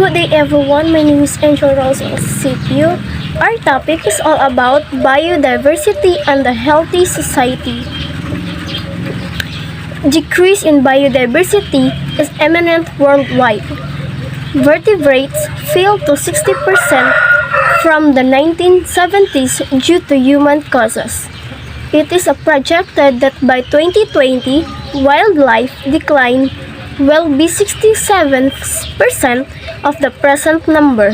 Good day everyone, my name is Angel Rose of CPU. Our topic is all about biodiversity and a healthy society. Decrease in biodiversity is imminent worldwide. Vertebrates fell to 60% from the 1970s due to human causes. It is projected that by 2020, wildlife decline will be 67% of the present number.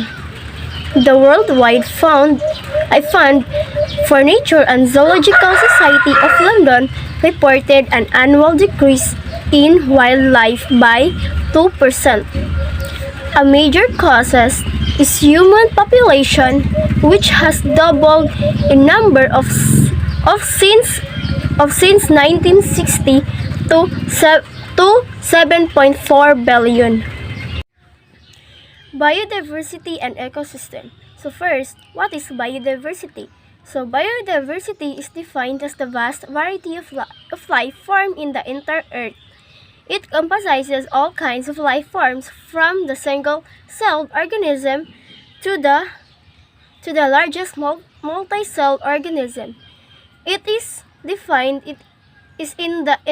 The Worldwide Fund for Nature and Zoological Society of London reported an annual decrease in wildlife by 2%. A major cause is human population, which has doubled in number of since 1960 to 7.4 billion. Biodiversity and ecosystem. So first, what is biodiversity? So biodiversity is defined as the vast variety of life form in the entire Earth. It emphasizes all kinds of life forms from the single-celled organism to the largest multi-celled organism. It is defined in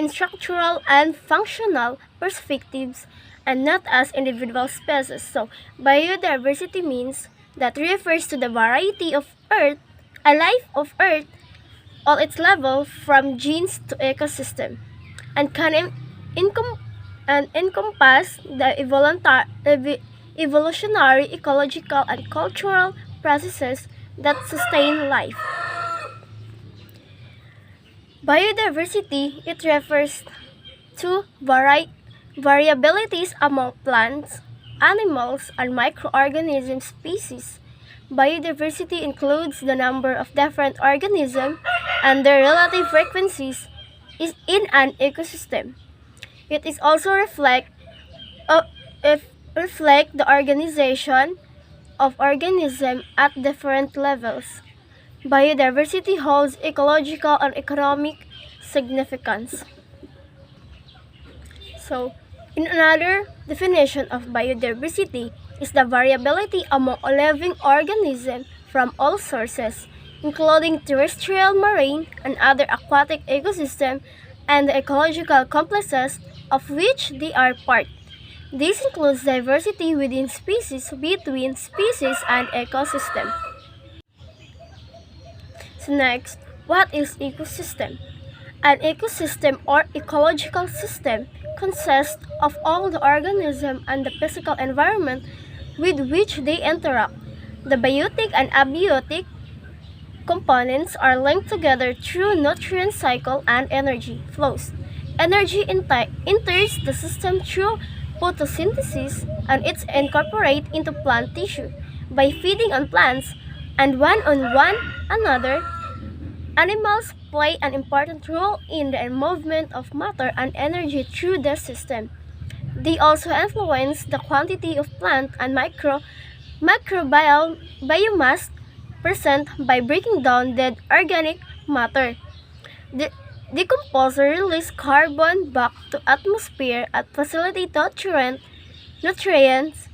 structural and functional perspectives and not as individual species. So, biodiversity means that refers to the variety of Earth, a life of Earth, all its levels from genes to ecosystem, and can encompass the evolutionary, ecological, and cultural processes that sustain life. Biodiversity, it refers to variabilities among plants, animals, and microorganism species. Biodiversity includes the number of different organisms and their relative frequencies in an ecosystem. It is also reflect the organization of organisms at different levels. Biodiversity holds ecological and economic significance. So, in another definition of biodiversity is the variability among living organisms from all sources, including terrestrial, marine, and other aquatic ecosystems and the ecological complexes of which they are part. This includes diversity within species, between species, and ecosystem. So next, what is ecosystem? An ecosystem or ecological system consists of all the organisms and the physical environment with which they interact. The biotic and abiotic components are linked together through nutrient cycle and energy flows. Energy enters the system through photosynthesis and it's incorporated into plant tissue by feeding on plants and one another. Animals play an important role in the movement of matter and energy through the system. They also influence the quantity of plant and microbial biomass present by breaking down dead organic matter. The decomposer release carbon back to atmosphere and facilitate nutrients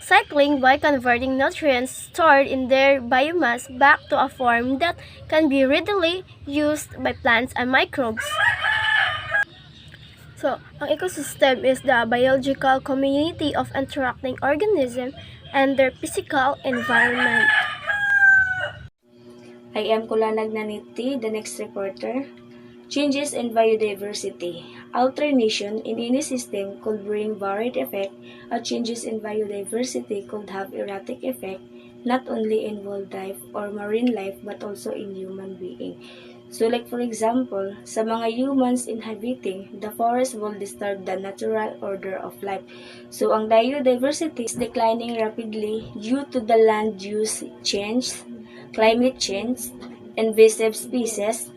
cycling by converting nutrients stored in their biomass back to a form that can be readily used by plants and microbes. So, ang ecosystem is the biological community of interacting organisms and their physical environment. I am Kulanag Naniti, the next reporter. Changes in biodiversity. Alternation in any system could bring varied effect. Changes in biodiversity could have erratic effect not only in wildlife or marine life but also in human being. So like for example, sa mga humans inhabiting, the forest will disturb the natural order of life. So ang biodiversity is declining rapidly due to the land use change, climate change, invasive species,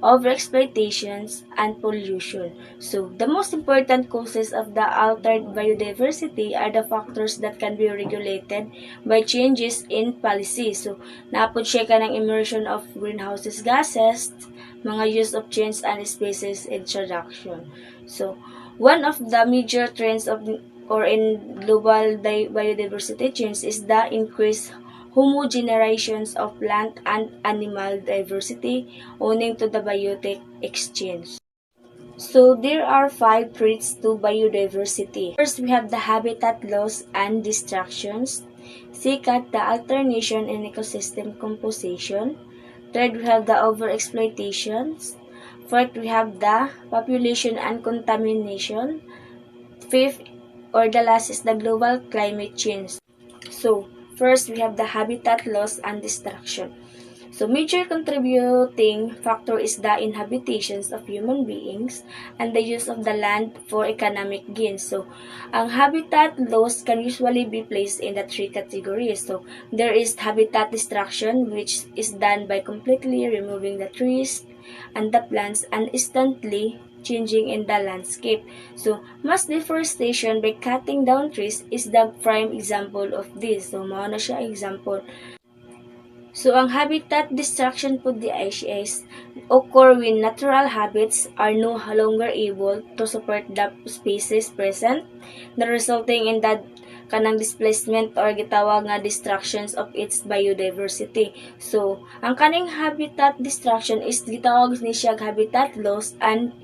overexploitations, and pollution. So, the most important causes of the altered biodiversity are the factors that can be regulated by changes in policy. So, napod siya ka ng immersion of greenhouse gases, mga use of change and species introduction. So, one of the major trends of or in global biodiversity change is the increased homogenerations of plant and animal diversity owing to the biotic exchange. So there are 5 threats to biodiversity. First, we have the habitat loss and distractions. Second, the alternation in ecosystem composition. Third, we have the overexploitations. Fourth, we have the population and contamination. Fifth, or the last, is the global climate change. So, first, we have the habitat loss and destruction. So, major contributing factor is the inhabitations of human beings and the use of the land for economic gains. So, ang habitat loss can usually be placed in the 3 categories. So, there is habitat destruction, which is done by completely removing the trees and the plants and instantly changing in the landscape. So, mass deforestation by cutting down trees is the prime example of this. So, mao na siya example. So, ang habitat destruction po di is occur when natural habits are no longer able to support the species present, na resulting in the kanang displacement or gitawag nga destructions of its biodiversity. So, ang kaning habitat destruction is gitawag ni siya habitat loss and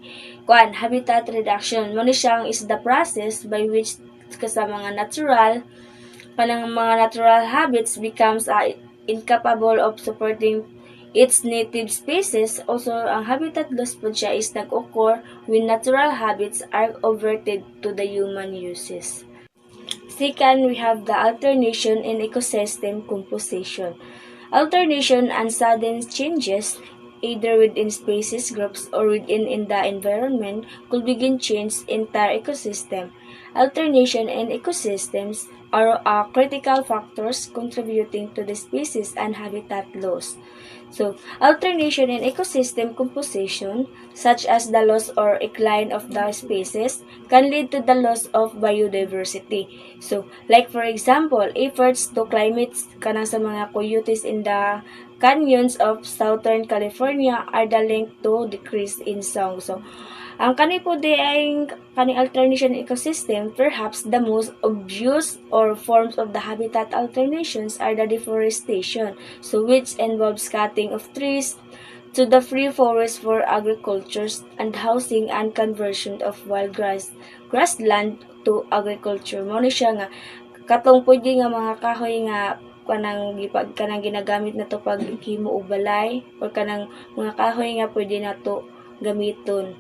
habitat reduction. Mo ni siyang is the process by which sa mga natural habits becomes incapable of supporting its native species. Also, ang habitat loss po siya is nag-occur when natural habits are converted to the human uses. Second, we have the alternation in ecosystem composition. Alternation and sudden changes, either within species groups or within the environment, could begin change entire ecosystem. Alternation in ecosystems are critical factors contributing to the species and habitat loss. So, alternation in ecosystem composition, such as the loss or decline of the species, can lead to the loss of biodiversity. So, like for example, efforts to climate kanang sa mga coyotes in the canyons of Southern California are the link to decrease in song. So, ang kani po di ay kani alternation ecosystem, perhaps the most obvious or forms of the habitat alternations are the deforestation, so which involves cutting of trees to the free forest for agriculture and housing and conversion of wild grassland to agriculture. Mo ni siya nga katong pwede nga mga kahoy nga kanang ginagamit na to pag himo og balay or kanang mga kahoy nga pwede na to gamiton.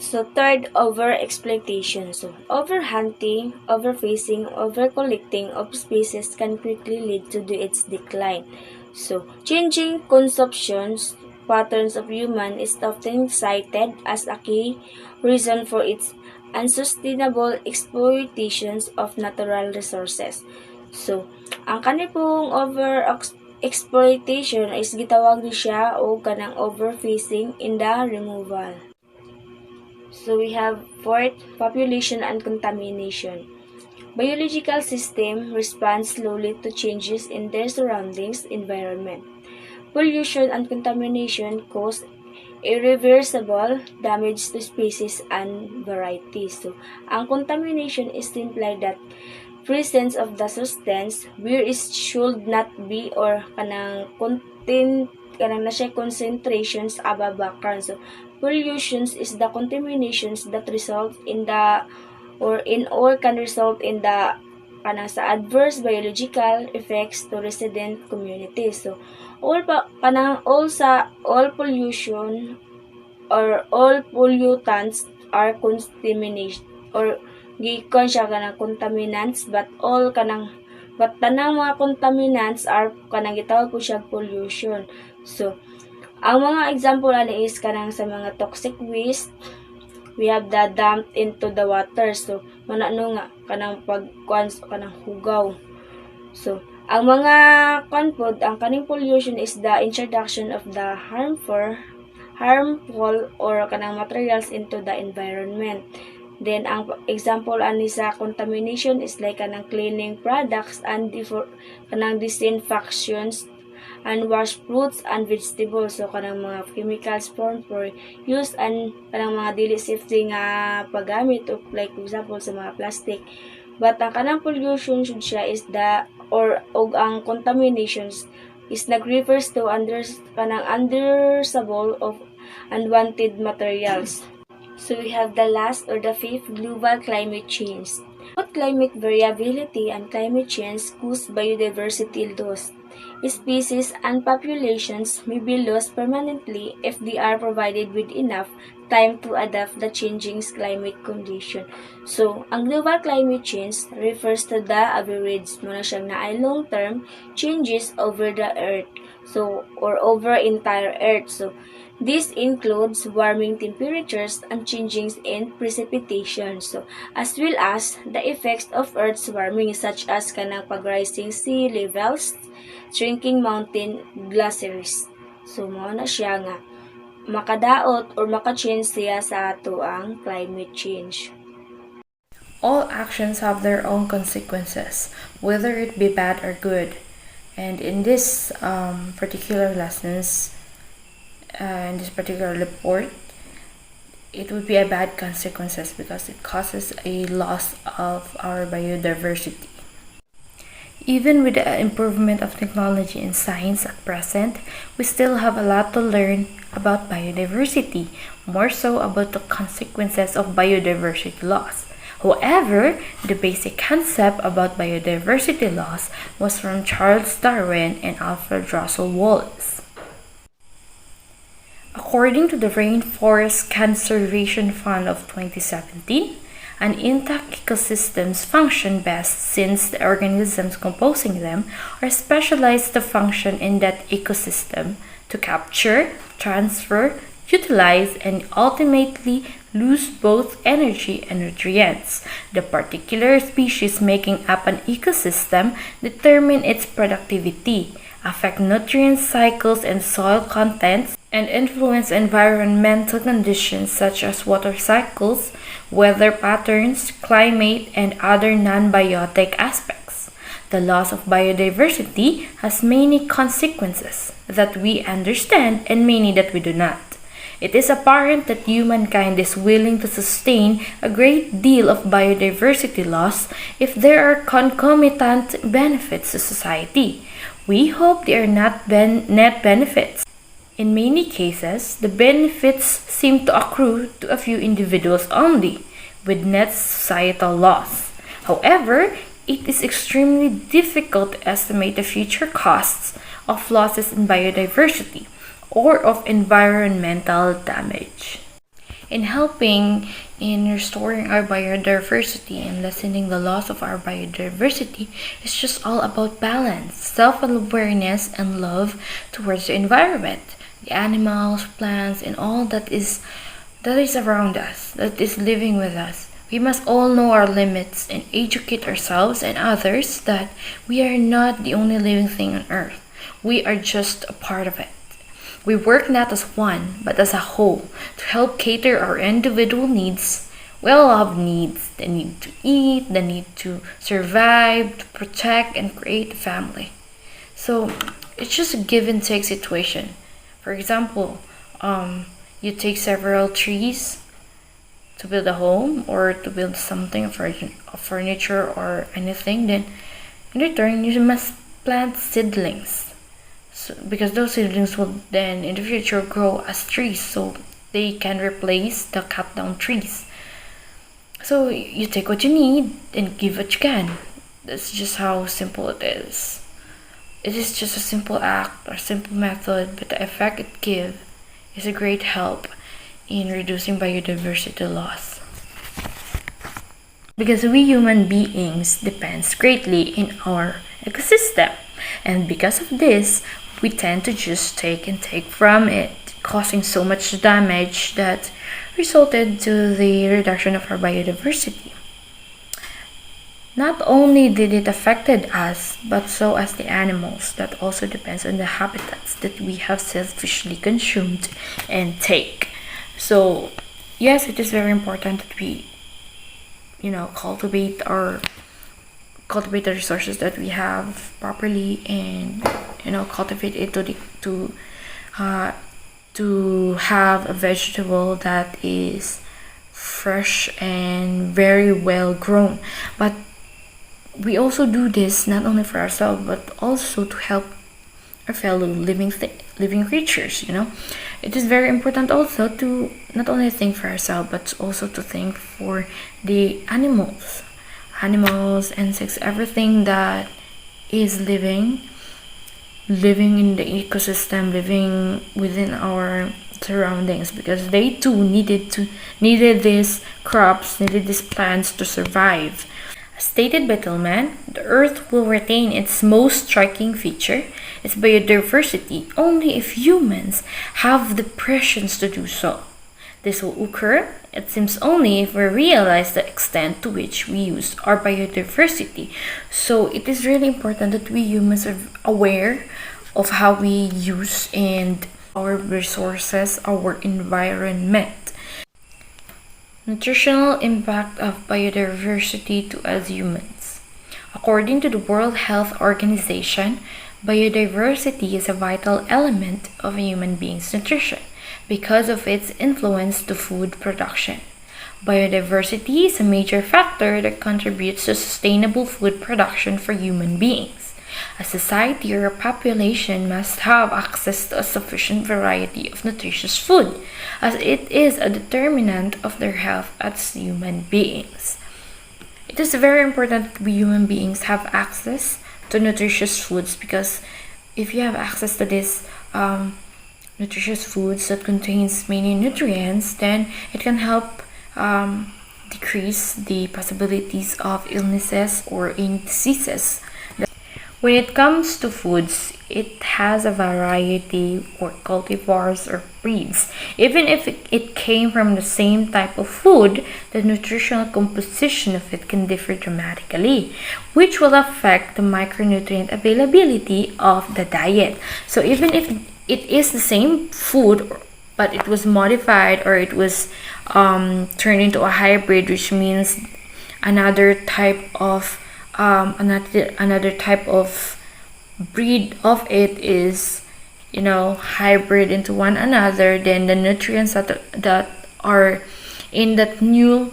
So, third, over-exploitation. So, overhunting, overfishing, over-collecting of species can quickly lead to its decline. So, changing consumptions patterns of human is often cited as a key reason for its unsustainable exploitations of natural resources. So, ang kanipong over-exploitation is gitawag ni siya o kanang overfishing in the removal. So, we have fourth, population and contamination. Biological system respond slowly to changes in their surroundings environment. Pollution and contamination cause irreversible damage to species and varieties. So, ang contamination is simply that presence of the substance where it should not be or kanang na siya concentrations above background. So, pollutions is the contaminations that result in the or can result in the sa adverse biological effects to resident communities. So, all pollution or all pollutants are contamination or gikon siya kanang contaminants but tanang mga contaminants are kanang gitawag po siya pollution. So, ang mga example ani is kanang sa mga toxic waste, we have the dumped into the water. So, manano nga kanang kanang hugaw. So, ang mga ang kaning pollution is the introduction of the harmful or kanang materials into the environment. Then, ang example ani sa contamination is like kanang cleaning products and kanang disinfections unwashed fruits and vegetables. So kanang mga chemicals formed for use and kanang mga dili safety nga paggamit of like for example sa mga plastic. But ang kanang pollution should siya is og ang contaminations is nag-refers to kanang undesirable of unwanted materials. So we have the last or the fifth, global climate change. Both climate variability and climate change cause biodiversity loss. Species and populations may be lost permanently if they are provided with enough time to adapt the changing climate condition. So, ang global climate change refers to the average mo na siyang naay long-term changes over the earth. So, or over entire earth. So, this includes warming temperatures and changes in precipitation. So, as well as the effects of Earth's warming such as kanang pag-rising sea levels, shrinking mountain glaciers. So, mao na siya nga makadaot or maka-change siya sa ato ang climate change. All actions have their own consequences, whether it be bad or good. And in this particular lessons, in this particular report, it would be a bad consequences because it causes a loss of our biodiversity. Even with the improvement of technology and science at present, we still have a lot to learn about biodiversity, more so about the consequences of biodiversity loss. However, the basic concept about biodiversity loss was from Charles Darwin and Alfred Russel Wallace. According to the Rainforest Conservation Fund of 2017, an intact ecosystems function best since the organisms composing them are specialized to function in that ecosystem to capture, transfer, utilize, and ultimately lose both energy and nutrients. The particular species making up an ecosystem determine its productivity, affect nutrient cycles and soil contents, and influence environmental conditions such as water cycles, weather patterns, climate, and other non-biotic aspects. The loss of biodiversity has many consequences that we understand and many that we do not. It is apparent that humankind is willing to sustain a great deal of biodiversity loss if there are concomitant benefits to society. We hope they are not net benefits. In many cases, the benefits seem to accrue to a few individuals only, with net societal loss. However, it is extremely difficult to estimate the future costs of losses in biodiversity or of environmental damage. In helping in restoring our biodiversity and lessening the loss of our biodiversity, it's just all about balance, self-awareness, and love towards the environment, the animals, plants, and all that is around us, that is living with us. We must all know our limits and educate ourselves and others that we are not the only living thing on earth. We are just a part of it. We work not as one, but as a whole to help cater our individual needs. We all have needs, the need to eat, the need to survive, to protect, and create a family. So it's just a give and take situation. For example, you take several trees to build a home or to build something for furniture or anything, then in return you must plant seedlings. So, because those seedlings will then in the future grow as trees, so they can replace the cut down trees. So you take what you need and give what you can. That's just how simple it is. It is just a simple act or simple method, but the effect it gives is a great help in reducing biodiversity loss. Because we human beings depends greatly in our ecosystem, and because of this, we tend to just take from it, causing so much damage that resulted to the reduction of our biodiversity. Not only did it affected us, but so as the animals that also depends on the habitats that we have selfishly consumed and take. So yes, it is very important that we cultivate the resources that we have properly and cultivate it to have a vegetable that is fresh and very well grown. But we also do this not only for ourselves but also to help our fellow living creatures. It is very important also to not only think for ourselves but also to think for the animals, insects, everything that is living in the ecosystem, living within our surroundings, because they too needed these crops, needed these plants to survive. As stated by Tillman, the Earth will retain its most striking feature, its biodiversity, only if humans have the prescience to do so. This will occur, it seems, only if we realize the extent to which we use our biodiversity. So it is really important that we humans are aware of how we use and our resources, our environment. Nutritional impact of biodiversity to us humans. According to the World Health Organization, biodiversity is a vital element of a human being's nutrition because of its influence to food production. Biodiversity is a major factor that contributes to sustainable food production for human beings. A society or a population must have access to a sufficient variety of nutritious food, as it is a determinant of their health as human beings. It is very important that we human beings have access to nutritious foods, because if you have access to this nutritious foods that contains many nutrients, then it can help decrease the possibilities of illnesses or any diseases. When it comes to foods, it has a variety or cultivars or breeds. Even if it came from the same type of food, the nutritional composition of it can differ dramatically, which will affect the micronutrient availability of the diet. So even if it is the same food, but it was modified or it was turned into a hybrid, which means another type of breed of it is hybrid into one another, then the nutrients that are in that new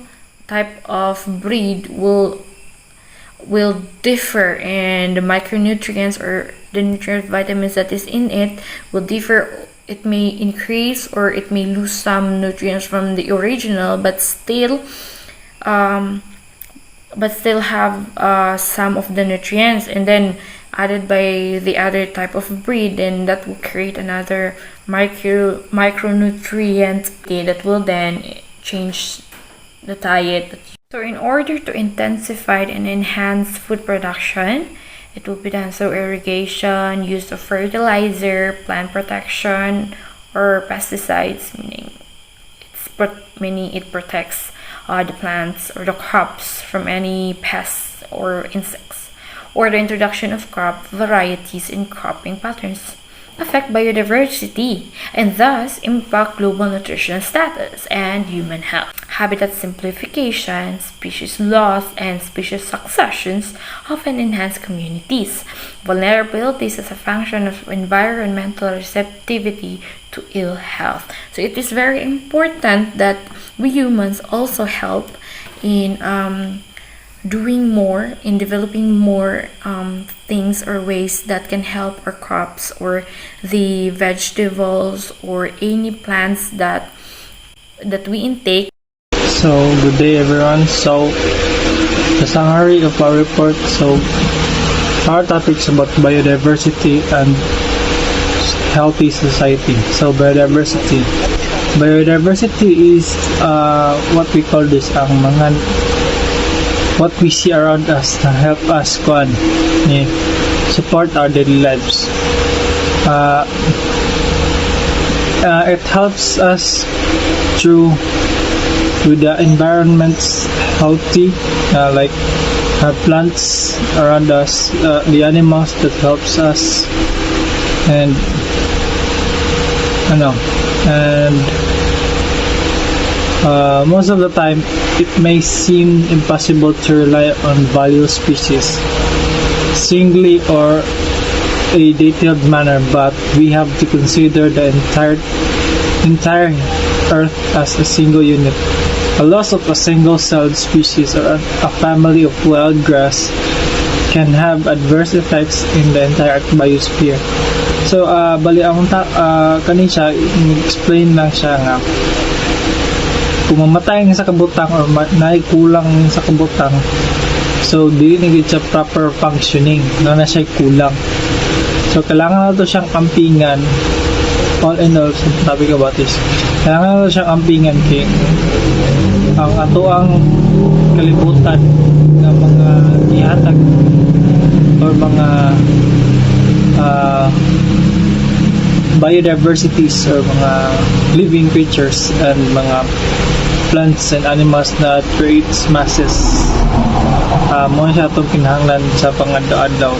type of breed will differ, and the micronutrients or the nutrient vitamins that is in it will differ. It may increase or it may lose some nutrients from the original, but still have some of the nutrients, and then added by the other type of breed, then that will create another micronutrient that will then change the diet. So in order to intensify and enhance food production, it will be done through irrigation, use of fertilizer, plant protection, or pesticides, meaning it protects the plants or the crops from any pests or insects, or the introduction of crop varieties in cropping patterns affect biodiversity and thus impact global nutrition status and human health. Habitat simplification, species loss, and species successions often enhance communities' vulnerabilities as a function of environmental receptivity to ill health. So it is very important that we humans also help in doing more, in developing more things or ways that can help our crops or the vegetables or any plants that we intake. So good day everyone. So the summary of our report. So our topics about biodiversity and healthy society. So biodiversity is what we call this what we see around us na help us support our daily lives. It helps us with the environment's healthy, like our plants around us, the animals that helps us, and most of the time it may seem impossible to rely on valuable species singly or a detailed manner, but we have to consider the entire Earth as a single unit. A loss of a single-celled species or a family of wild grass can have adverse effects in the entire biosphere. So, bali ang kanin siya, explain lang siya nga kung mamatay nga sa kabutang or naikulang sa kabutang, so dili na gid siya proper functioning, na siya kulang. So kailangan na to siyang ampingan. All in all, sabi ko about this, kailangan na to siyang ampingan kay ang ato ang kalibutan ng mga ihatag or mga biodiversities or mga living creatures and mga plants and animals that creates masses. Mo siya itong kinahanglan sa pang-adlaw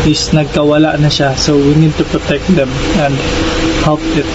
is nagkawala na siya, so we need to protect them and help it.